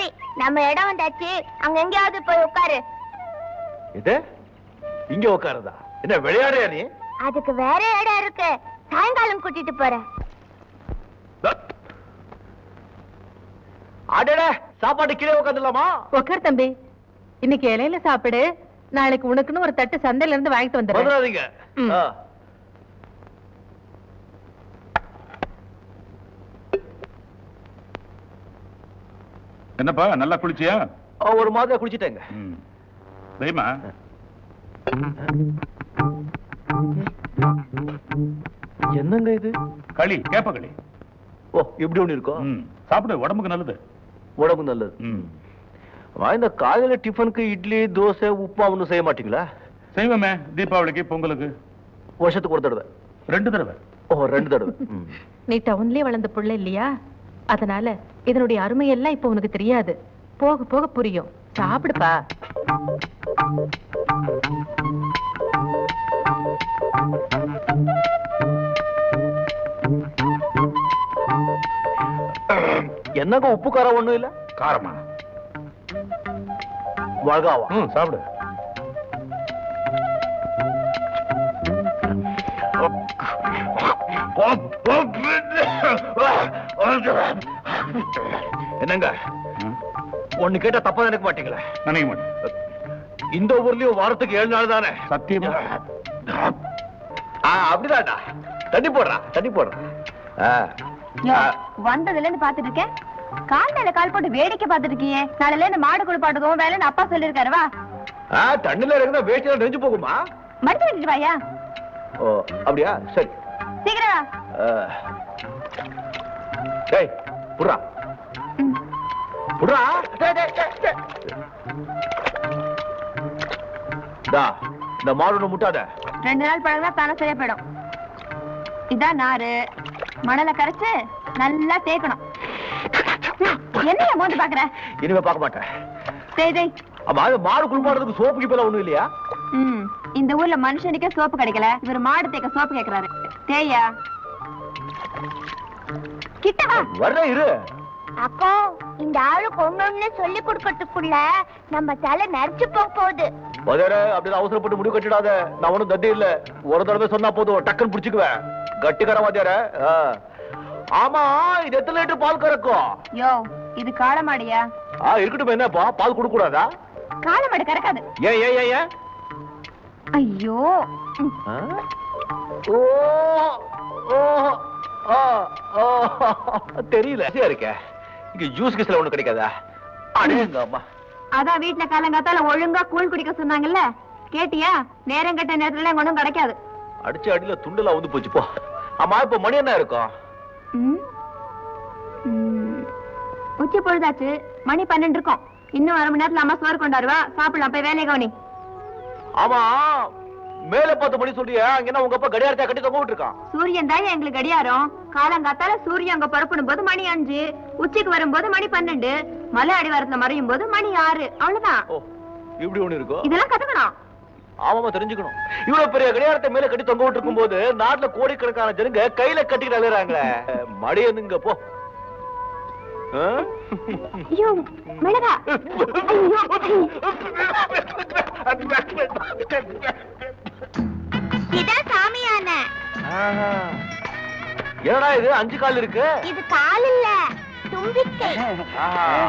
சரி நம்ம இடம் வந்தாச்சு, அங்க எங்கயாவது போய் உட்காரு. இது இங்க உட்காருதா? என்ன விளையாடுறியா நீ? அதுக்கு வேற இடம் இருக்கு, சாயங்காலம் கூட்டிட்டு போறேன். அடடே, சாப்பாடு கீழே உட்காந்துலாமா? உட்கார் தம்பி, இன்னைக்கு இலையில சாப்பிடு, நாளைக்கு உனக்குன்னு ஒரு தட்டு சந்தையில இருந்து வாங்கிட்டு வந்துடுறேன். என்னப்பா நல்லா குளிச்சியா? ஒரு மாதிரி குளிச்சிட்டேங்க. தெரியுமா என்னங்க இது? களி, கேப்ப களி. ஓ, இப்படி ஒண்ணு இருக்கும். சாப்பிடு, உடம்புக்கு நல்லது. உடம்பு நல்லது. இந்த காலையில டிஃபனுக்கு இட்லி, தோசை, உப்புமா ஒன்றும் செய்ய மாட்டீங்களா? செய்வோமே, தீபாவளிக்கு, பொங்கலுக்கு. வருஷத்துக்கு ஒரு தடவை? 2 தடவை. ஓ, 2 தடவை. நீ டவுன்லயே வளர்ந்த புள்ள இல்லையா, அதனால இதனுடைய அருமை எல்லாம் இப்ப உனக்கு தெரியாது, போக போக புரியும். சாப்பிடுப்பா. என்னங்க உப்பு காரம் ஒண்ணும் இல்ல? காரமா? வழகாவா? சாப்பிடு. என்னங்க ஒண்ணு கேட்டா தப்பா நினைக்க மாட்டீங்களா? நினைக்க மாட்டேன். இந்த ஊர்லயும் வாரத்துக்கு 7 நாள் தானே? சத்தியமா? அப்படிதான்டா. தண்ணி போடுறா, தண்ணி போடுறா. வந்ததுல இருந்து பாத்துட்டு இருக்கேன், கால் மேல கால் போட்டு வேடிக்கை பாத்துட்டு இருக்கியே. நாளைல இருந்து மாடு குளிப்பாட்டுவோம் வேலைன்னு அப்பா சொல்லிருக்காரு. வா. தண்ணில இருந்தா வேஷ்டில நெஞ்சு போகுமா? மடிச்சு வச்சுட்டு வாயா. ஓ, அப்படியா? சரி, சீக்கிரம். டேய் புடுறா, புடுறா. இந்த மாடு முட்டாத. 2 நாள் பழகுனா தானே சரியா போயிடும். இதான் நாரு, மணலை கரைச்சு நல்லா தேய்க்கணும். என்ன மோந்து பாக்குற? இனிமே பார்க்க மாட்டேன். சரி, மாடு குளிப்பாடுறதுக்கு சோப்பு கிப்பெல்லாம் ஒண்ணும் இல்லையா? இந்த ஊர்ல மனுஷனுக்கே சோப்பு கிடைக்கல, இவர் மாடு தேய்க்க சோப்பு கேக்குறாரு. தேயா கிட்டவா. வர்ற இரு. அப்போ இந்த ஆளுக்கு ஒண்ணு சொல்லி கொடுக்கறதுக்குள்ள நம்ம தலை நரைச்சு போகுது. அப்படி அவசரப்பட்டு முடிவு கட்டிடாத. நான் ஒண்ணும் தட்டி இல்ல, ஒரு தடவை சொன்னா போதும், டக்குன்னு பிடிச்சுக்குவேன். கட்டிக்கார வாத்தியார. ஆமா, இது எத்தனை லிட்டர் பால் கறக்கும்? யோ, இது காளமாடியா? இருக்கட்டும், என்னப்பா பால் கொடுக்க கூடாதா? காளமாடு கறக்காது. ஏன் ஏன் ஏன் ஏன்? ஐயோ, தெரியல இருக்க. இங்க ஜூஸ் கிஸ்ல ஒண்ணு கிடைக்காதா? அம்மா, அதான் வீட்டுல காலங்காத்தால ஒழுங்கா கூழ் குடிக்க சொன்னாங்கல்ல, கேட்டியா? நேரம் கட்ட நேரத்துல ஒண்ணும் கிடைக்காது. அடிச்ச அடியில துண்டுல வந்து போச்சு போ. அம்மா, இப்ப மணி என்ன இருக்கும்? உச்சி பொழுதாச்சு, மணி 12 இருக்கும். இன்னும் 1/2 மணி நேரத்துல அம்மா சோறு கொண்டாருவா, சாப்பிடலாம். போய் வேலையை கவனி. ஆமா, மேல 10 மணி சொல்றியா? அங்க என்ன உங்க அப்பா கடியாரத்தை கட்டி தொங்க விட்டுருக்கான்? சூரியன் தான் எங்களுக்கு கடியாரம். காலங்காத்தால சூரியன் அங்க புறப்படும் போது மணி 5, உச்சிக்கு வரும்போது மணி 12, மலை அடிவாரத்துல மறையும் போது மணி 6. அவ்வளவுதான். இப்படி ஒண்ணு இருக்கும். இதெல்லாம் கத்துக்கணும். ஆமாமா, தெரிஞ்சுக்கணும். இவ்வளவு பெரிய கடியாரத்தை மேல கட்டி தொங்க விட்டு இருக்கும் போது நாட்டுல கோடிக்கணக்கான ஜனங்க கையில கட்டிட்டு அழுறாங்களே. மடியனுங்க போ. ஐயோ, மிளகா. இதான் சாமியான. என்னடா இது 5 கால் இருக்கு? இது கால் இல்ல, தும்பிக்கை.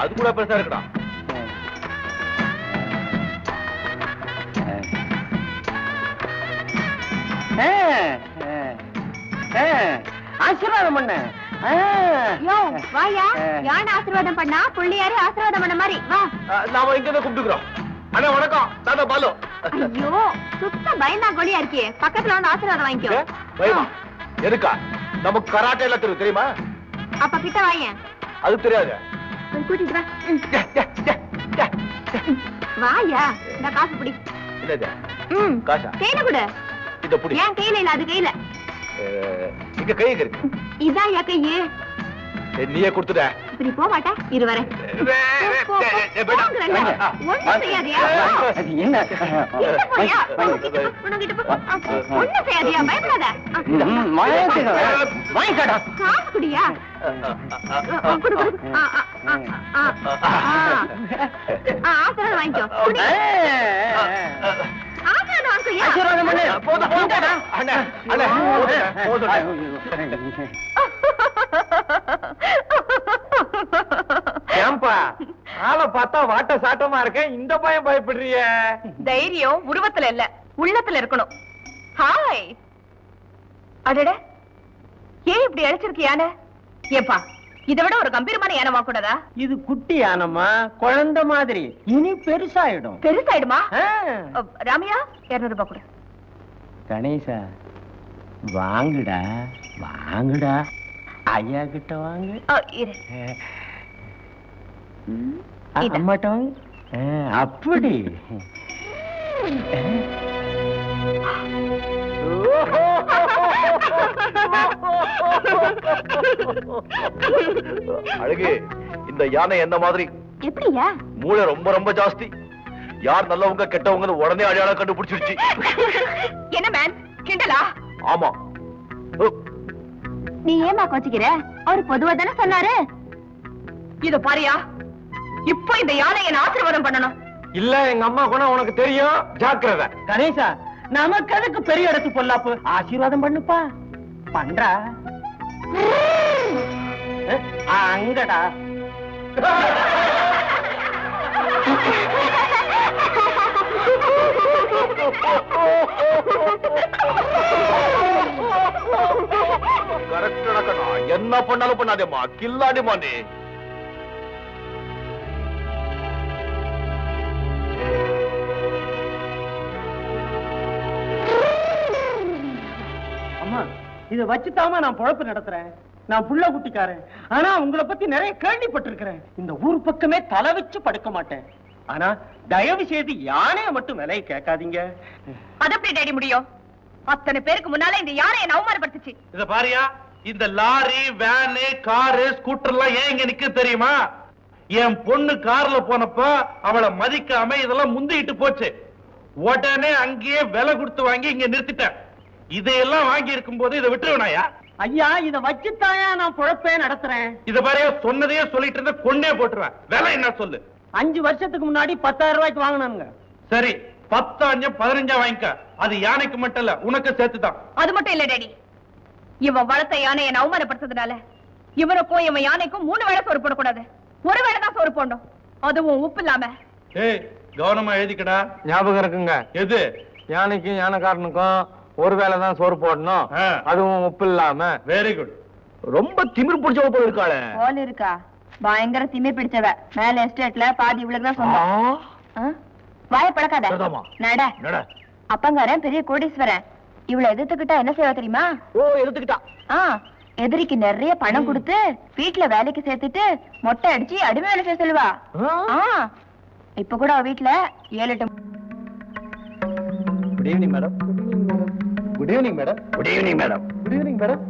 அது கூட பெருசா இருக்குடா. ஆசீர்வாதம் பண்ண. வாயா, யானை ஆசீர்வாதம் பண்ணா புள்ளியாரு ஆசீர்வாதம் பண்ண மாதிரி. வா, நாம இங்க கூப்பிட்டுக்கிறோம். அண்ணா வணக்கம், தாத்தா பாலு. ஐயோ, சுத்த பயந்தா கொலியா இருக்கே. பக்கத்துல வந்து ஆசீர்வாதம் வாங்கிக்கோ. பயமா? எதுக்கா? நமக்கு கராட்டே எல்லாம் தெரியுமா? அப்ப கிட்ட வாயேன். அது தெரியாது. கூட்டிட்டு வா. வாயா, இந்த காசு பிடி. என்னது காசா? கையில கொடு. இத புடி. ஏன் கையில இல்ல, அது கையில. இங்க கை இருக்கு. இதான் யா கையே. நீயே கொடுத்துட. ஆஸ்பத்திரி போக மாட்டேன் இரு வரேன் ஒண்ணும் செய்யாதியா ஒண்ணும் செய்யாதியா பயப்படாத காசு குடியா ஆசிரியர் வாங்கிக்கோ ஏன்பா ஆளை பார்த்தா வாட்ட சாட்டமா இருக்கேன், இந்த பயம் பயப்படுறிய? தைரியம் உருவத்துல இல்ல உள்ளத்துல இருக்கணும். ஹாய் அடட, ஏன் இப்படி அழைச்சிருக்கு யானை? ஏப்பா இதை விட ஒரு கம்பீரமான யானை வாக்கூடாதா? இது குட்டி யானம்மா, குழந்தை மாதிரி. இனி பெருசாயிடும். பெருசாயிடுமா? ராமையா 200 ரூபாய் கொடு. கணேசா வாங்குடா வாங்குடா, ஐயா கிட்ட வாங்கு. இரு. அம்மாட்ட வாங்கு. அப்படி அழகு, இந்த யானை என்ன மாதிரி எப்படியா? மூளை ரொம்ப ரொம்ப ஜாஸ்தி. யார் நல்லவங்க கெட்டவங்க உடனே அடையாளம் கண்டுபிடிச்சிருச்சு. என்ன மேன் கிண்டலா? ஆமா. நீ ஏமா கோச்சிக்கிற? அவரு பொதுவா தானே சொன்னாரு. இத பாரியா, இப்போ இந்த யானையை ஆசீர்வாதம் பண்ணணும். இல்ல, எங்க அம்மா குணம் உனக்கு தெரியும், ஜாக்கிரதை. கணேசா, நமக்கு அதுக்கு பெரிய இடத்து பொல்லாப்பு. ஆசீர்வாதம் பண்ணுப்பா. பண்றா அங்கடா. கரெக்ட் நடக்கணும். என்ன பண்ணாலும் பண்ணாதேம்மா, கில்லாடிமா நீ. அம்மா, இத வச்சுதாமா நான் பொழப்பு நடத்துறேன். நான் புள்ள குட்டிக்காரன். ஆனா உங்களை பத்தி நிறைய கேள்விப்பட்டிருக்கிறேன். இந்த ஊர் பக்கமே தலை வச்சு படுக்க மாட்டேன். ஆனா தயவு செய்து யானைய மட்டும் விலையை கேட்காதீங்க. அது எப்படி டேடி முடியும்? அத்தனை பேருக்கு முன்னால இந்த யானையை அவமானப்படுத்துச்சு. இத பாரியா, இந்த லாரி, வேனு, காரு, ஸ்கூட்டர் எல்லாம் ஏன் இங்க நிக்க தெரியுமா? என் பொண்ணு கார்ல போனப்ப அவளை மதிக்காம இதெல்லாம் முந்திட்டு போச்சு. உடனே அங்கேயே விலை கொடுத்து வாங்கி இங்க நிறுத்திட்டேன். இதையெல்லாம் வாங்கி இருக்கும் போது இதை விட்டுருவனாயா? ஐயா, இத வச்சுத்தாயா நான் பொழப்பே நடத்துறேன். இத பாரியா, சொன்னதையே சொல்லிட்டு இருந்த கொன்னே போட்டுருவேன். விலை என்ன சொல்லு? 5 வருஷத்துக்கு முன்னாடி 10,000 ரூபாய்க்கு வாங்கினாங்க. சரி, 10 5 15 வாங்கிக்க. அது யானைக்கு மட்டும் இல்ல, உனக்கு சேர்த்துதான். அது மட்டும் இல்ல டேடி, இவன் வளர்த்த யானையை அவமானப்படுத்துறதுனால இவனுக்கும் இவன் யானைக்கும் 3 வேளை சோறு போடக்கூடாது. ஒரு வேளை தான் சோறு போடணும், அதுவும் உப்பு இல்லாம. ஏய், கவனமா எழுதிக்கடா. ஞாபகம் இருக்குங்க. எது? யானைக்கும் யானைக்காரனுக்கும் ஒரு வேளை தான் சோறு போடணும், அதுவும் உப்பு இல்லாம. Very good. ரொம்ப திமிர் பிடிச்சவ போல இருக்காளே. போல இருக்கா? பயங்கர திமிர் பிடிச்சவ. மேல எஸ்டேட்ல பாதி இவளுக்கு தான் சொந்தம். வாய பழக்காத, நட. அப்பங்காரன் பெரிய கோடீஸ்வரன். இவளை எதிர்த்துக்கிட்டா என்ன செய்வா தெரியுமா? எதிர்த்துக்கிட்டா எதிரிக்கு நிறைய பணம் கொடுத்து வீட்டுல வேலைக்கு சேர்த்துட்டு மொட்டை அடிச்சு அடிமை வேலை செய்ய சொல்லுவா. இப்ப கூட அவ வீட்டுல 7-8. Good evening madam. Good evening madam. Good evening madam. Good evening madam.